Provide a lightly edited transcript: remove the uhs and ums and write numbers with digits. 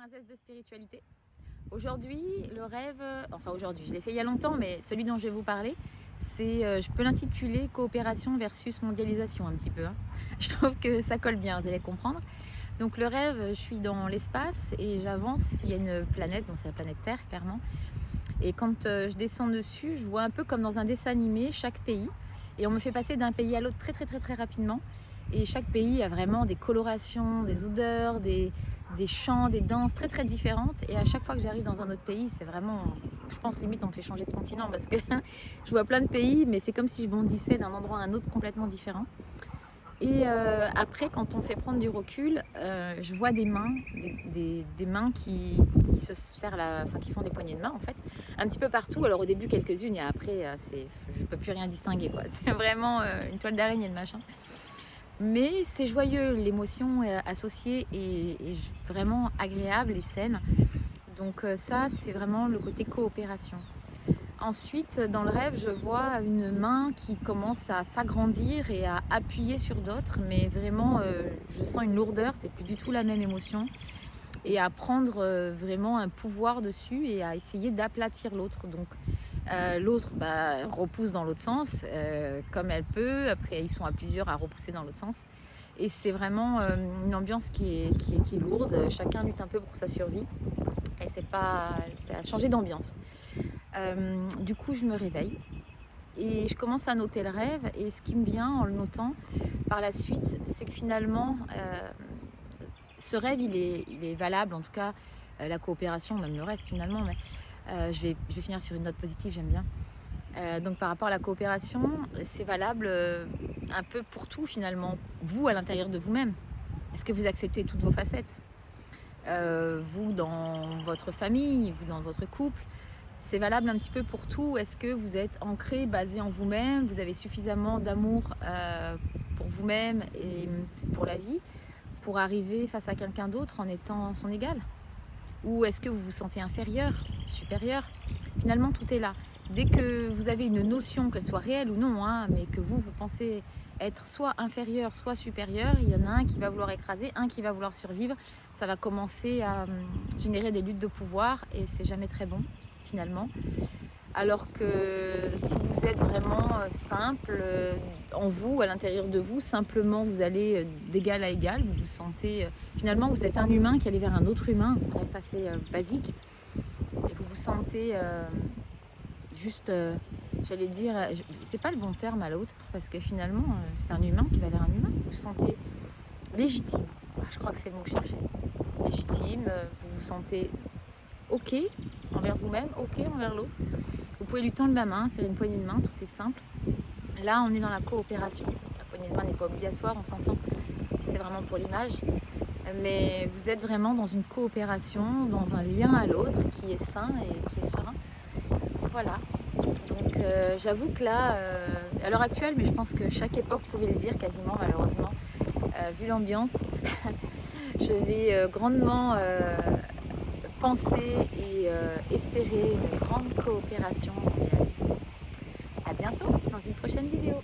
Un zeste de spiritualité. Aujourd'hui, le rêve, enfin aujourd'hui, je l'ai fait il y a longtemps, mais celui dont je vais vous parler, c'est, je peux l'intituler coopération versus mondialisation un petit peu. Je trouve que ça colle bien, vous allez comprendre. Donc le rêve, je suis dans l'espace et j'avance, il y a une planète, donc c'est la planète Terre clairement. Et quand je descends dessus, je vois un peu comme dans un dessin animé chaque pays. Et on me fait passer d'un pays à l'autre très rapidement. Et chaque pays a vraiment des colorations, des odeurs, des chants, des danses très différentes. Et à chaque fois que j'arrive dans un autre pays, c'est vraiment, je pense limite on me fait changer de continent parce que je vois plein de pays, mais c'est comme si je bondissais d'un endroit à un autre complètement différent. Et après, quand on fait prendre du recul, je vois des mains, des mains qui se serrent, enfin qui font des poignées de main en fait, un petit peu partout. Alors au début quelques-unes et après, je peux plus rien distinguer quoi. C'est vraiment une toile d'araignée le machin. Mais c'est joyeux, l'émotion associée est vraiment agréable et saine. Donc ça, c'est vraiment le côté coopération. Ensuite, dans le rêve, je vois une main qui commence à s'agrandir et à appuyer sur d'autres, mais vraiment, je sens une lourdeur, c'est plus du tout la même émotion, et à prendre vraiment un pouvoir dessus et à essayer d'aplatir l'autre. Donc l'autre repousse dans l'autre sens, comme elle peut. Après, ils sont à plusieurs à repousser dans l'autre sens. Et c'est vraiment une ambiance qui est lourde. Chacun lutte un peu pour sa survie. Et ça a changé d'ambiance. Du coup, je me réveille et je commence à noter le rêve. Et ce qui me vient en le notant par la suite, c'est que finalement, ce rêve, il est valable. En tout cas, la coopération, même le reste finalement. Mais je vais finir sur une note positive, j'aime bien. Donc par rapport à la coopération, c'est valable un peu pour tout finalement. Vous, à l'intérieur de vous-même, est-ce que vous acceptez toutes vos facettes? Vous dans votre famille, vous dans votre couple, c'est valable un petit peu pour tout. Est-ce que vous êtes ancré, basé en vous-même? Vous avez suffisamment d'amour pour vous-même et pour la vie pour arriver face à quelqu'un d'autre en étant son égal? Ou est-ce que vous vous sentez inférieur, supérieur? Finalement, tout est là. Dès que vous avez une notion, qu'elle soit réelle ou non, hein, mais que vous pensez être soit inférieur, soit supérieur, il y en a un qui va vouloir écraser, un qui va vouloir survivre. Ça va commencer à générer des luttes de pouvoir et c'est jamais très bon, finalement. Alors que si vous êtes vraiment simple en vous, à l'intérieur de vous, simplement vous allez d'égal à égal, vous vous sentez, finalement vous êtes un humain qui allait vers un autre humain, ça reste assez basique, et vous vous sentez juste, j'allais dire, c'est pas le bon terme à l'autre, parce que finalement c'est un humain qui va vers un humain, vous vous sentez légitime, je crois que c'est le mot que je cherchais, légitime, vous vous sentez ok envers vous-même, ok envers l'autre. Vous pouvez lui tendre la main, serrer une poignée de main, tout est simple. Là, on est dans la coopération. La poignée de main n'est pas obligatoire, on s'entend. C'est vraiment pour l'image. Mais vous êtes vraiment dans une coopération, dans un lien à l'autre qui est sain et qui est serein. Voilà. Donc j'avoue que là, à l'heure actuelle, mais je pense que chaque époque pouvait le dire quasiment malheureusement, vu l'ambiance, je vais grandement penser et espérer une grande coopération mondiale. À bientôt dans une prochaine vidéo.